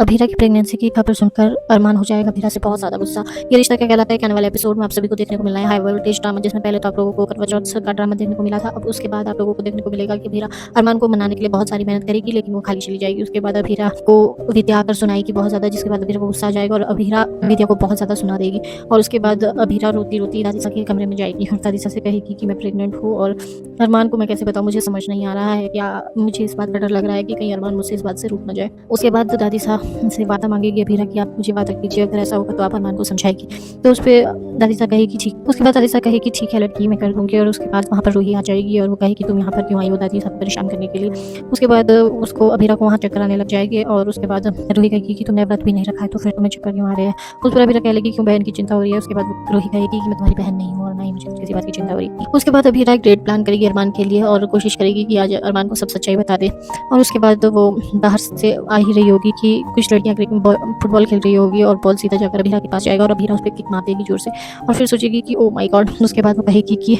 अभीरा की प्रेगनेंसी की खबर सुनकर अरमान हो जाएगा अभीरा से बहुत ज़्यादा गुस्सा। ये रिश्ता क्या कहलाता है के आने वाले एपिसोड में आप सभी को देखने को मिलना है हाई वोल्टेज ड्रामा, जिसमें पहले तो आप लोगों को करवा चौथ का ड्रामा देखने को मिला था। अब उसके बाद आप लोगों को देखने को मिलेगा कि अभीरा अरमान को मनाने के लिए बहुत सारी मेहनत करेगी, लेकिन वो खाली चली जाएगी। उसके बाद अभीरा को विद्या आकर सुनाएगी बहुत ज़्यादा, जिसके बाद अभीरा को गुस्सा आ जाएगा और अभीरा विद्या को बहुत ज़्यादा सुना देगी। और उसके बाद अभीरा रोती रोती दादीसा के कमरे में जाएगी और दादीसा से कहेगी कि मैं प्रेग्नेंट हूँ और अरमान को मैं कैसे बताऊँ, मुझे समझ नहीं आ रहा है, क्या मुझे इस बात का डर लग रहा है कि कहीं अरमान मुझसे इस बात से रुक ना जाए। उसके बाद दादीसा से वादा मांगेगी अभीरा कि आप मुझे वादा कीजिए, अगर ऐसा होगा तो आप अरमान को समझाएगी। तो उस पे दादीसा कहेगी ठीक। उसके बाद दादीसा कहेगी ठीक है लड़की, मैं कर दूँगी। और उसके बाद वहाँ पर रूही आ जाएगी और वो कहेगी तुम यहाँ पर क्यों आई हो दादीसा को परेशान करने के लिए। उसके बाद उसको अभीरा को वहाँ चक्कर आने लग जाएंगे और उसके बाद रूही कहेगी कि तुमने व्रत भी नहीं रखा है तो फिर तुम्हें चक्कर क्यों आ रहे हैं। उस पर अभीरा कह लेगी क्यों बहन की चिंता हो रही है। उसके बाद रूही कहेगी कि मैं तुम्हारी बहन नहीं हूँ और ना ही मुझे किसी बात की चिंता हो रही है। उसके बाद अभीरा एक डेट प्लान करेगी अरमान के लिए और कोशिश करेगी कि आज अरमान को सब सच्चाई बता दे। और उसके बाद वो बाहर से आ ही रही होगी कि कुछ लड़कियां फुटबॉल खेल रही होगी और बॉल सीधा जाकर अभीरा के पास जाएगा और अभीरा उस पर किक मार देगी जोर से। और फिर सोचेगी कि ओ माय गॉड। उसके बाद वो कहेगी कि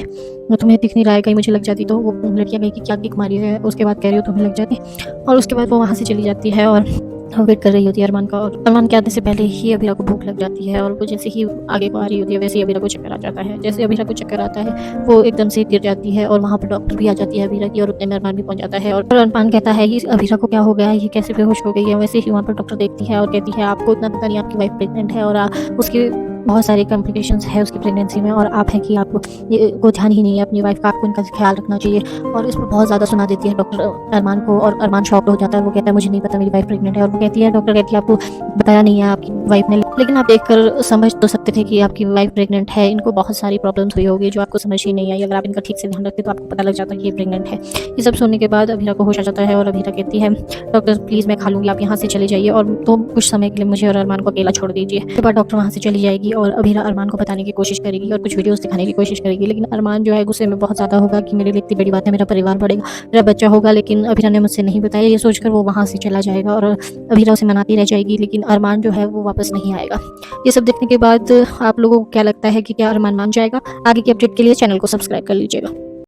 तुम्हें दिख नहीं रहा है, कहीं मुझे लग जाती। तो वो लड़कियां कहेगी क्या किक मारी है। उसके बाद कह रही हो तुम्हें लग जाती। और उसके बाद वो वहाँ से चली जाती है और वेट कर रही होती है अरमान का। और अरमान के आने से पहले ही अभीरा को भूख लग जाती है और वो जैसे ही आगे को आ रही होती है वैसे ही अभीरा को चक्कर आ जाता है। जैसे अभीरा को चक्कर आता है वो एकदम से गिर जाती है और वहाँ पर डॉक्टर भी आ जाती है अभीरा की और उतने में अरमान भी पहुंच जाता है। और अरमान कहता है कि अभीरा को क्या हो गया है, ये कैसे बेहोश हो गई है। वैसे ही वहाँ पर डॉक्टर देखती है और कहती है आपको इतना पता नहीं, आपकी वाइफ प्रेग्नेंट है और उसकी बहुत सारे कॉम्प्लिकेशंस है उसकी प्रेगनेंसी में और आप हैं कि आपको ये को ध्यान ही नहीं है अपनी वाइफ का, आपको इनका ख्याल रखना चाहिए। और इस पर बहुत ज़्यादा सुना देती है डॉक्टर अरमान को और अरमान शॉक्ड हो जाता है। वो कहता है मुझे नहीं पता मेरी वाइफ प्रेग्नेंट है। और वो कहती है डॉक्टर कहती है आपको बताया नहीं है आपकी वाइफ ने, लेकिन आप देखकर समझ तो सकते थे कि आपकी वाइफ प्रेग्नेंट है। इनको बहुत सारी प्रॉब्लम्स हुई होगी जो आपको समझ ही नहीं आई। अगर आप इनका ठीक से ध्यान रखते तो आपको पता लग जाता कि ये प्रेग्नेंट है। ये सब सुनने के बाद अभीरा को होश आ जाता है और अभीरा कहती है डॉक्टर प्लीज़ मैं खा लूँगी, आप यहाँ से चले जाइए और तो कुछ समय के लिए मुझे और अरमान को अकेला छोड़ दीजिए। उसके बाद डॉक्टर वहाँ से चली जाएगी और अभीरा अरमान को बताने की कोशिश करेगी और कुछ वीडियोस दिखाने की कोशिश करेगी। लेकिन अरमान जो है गुस्से में बहुत ज़्यादा होगा कि मेरे लिए इतनी बड़ी बात है, मेरा परिवार बढ़ेगा, मेरा बच्चा होगा, लेकिन अभीरा ने मुझसे नहीं बताया। ये सोचकर वो वहाँ से चला जाएगा और अभीरा उसे मनाती रह जाएगी, लेकिन अरमान जो है वो वापस नहीं आएगा। ये सब देखने के बाद आप लोगों को क्या लगता है कि क्या अरमान मान जाएगा? आगे की अपडेट के लिए चैनल को सब्सक्राइब कर लीजिएगा।